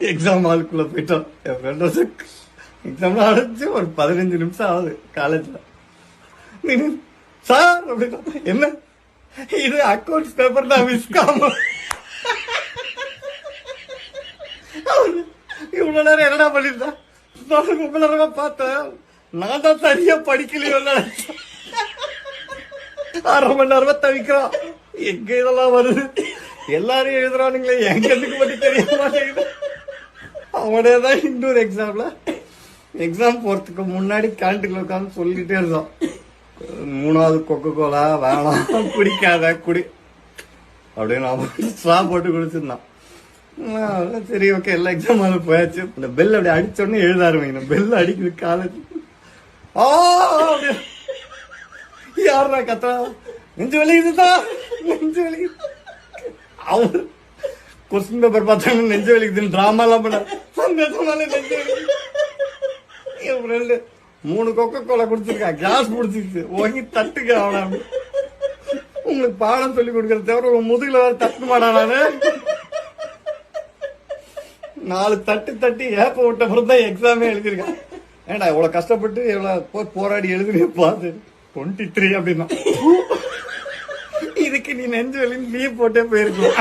Exam ஹாலுக்குள்ள போயிட்டோம். என் friend exam ஆரம்பிச்சு ஒரு 15 நிமிஷம் ஆகுது காலேஜ்ல. சார் அப்படின்னா என்ன இது அக்கௌண்ட்ஸ் பேப்பர் தான் விஸ்காம. இவ்வளவு நேரம் என்னடா பண்ணிருந்தா ரொம்ப நேரமா பார்த்தேன். நான் தான் சரியா படிக்கலையோ நினைச்சேன். 1/2 மணி நேரமா தவிக்கிறான். எங்க இதெல்லாம் வருது எல்லாரும் எழுதுறானுங்களே என் கண்ணுக்கு மட்டும் தெரிய மாட்டேங்குது. அவனேதான் இன்னொரு எக்ஸாம் போறதுக்கு முன்னாடி கேன்டீன்ல உட்காந்து சொல்லிட்டே இருந்தான், 3வது கொக்கோ கோலா வேணாம் குடிக்காத குடி அப்படின்னு அவன் ஸ்ட்ரா போட்டு குடிச்சிருந்தான். சரி ஓகே எல்லா எக்ஸாம் போயாச்சு. இந்த பெல் அப்படி அடிச்ச உடனே எழுத ஆரம்பிக்கணும். பெல் அடிக்குது காலேஜ். யாருடா கத்தா நெஞ்சு வலிக்குதுதான் நெஞ்சு வலிக்குது. அவர் கொஸ்டின் பேப்பர் பார்த்தாங்க நெஞ்சு வலிக்குதுன்னு டிராமா எல்லாம் பண்ண சந்தேகமால நெஞ்சு வலிக்குது. என் ஃப்ரெண்டு 3 கொக்கோ கோலா குடிச்சிருக்கா, கேஸ் முடிச்சிருச்சு. ஓங்கி தட்டுக்க அவன. உங்களுக்கு பாடம் சொல்லி கொடுக்கற தவிர உங்க முதுகுல வேற தட்டு மாடா. நானு 4 தட்டி ஏப்ப விட்ட பிறகு தான் எக்ஸாமே எழுதிருக்கேன். ஏண்டா இவ்வளவு கஷ்டப்பட்டு எவ்வளவு போராடி எழுதுனே பாத்து 23 அப்படின்னா இதுக்கு நீ நெஞ்சு வலின்னு லீவ் போட்டே போயிருக்கலாம்.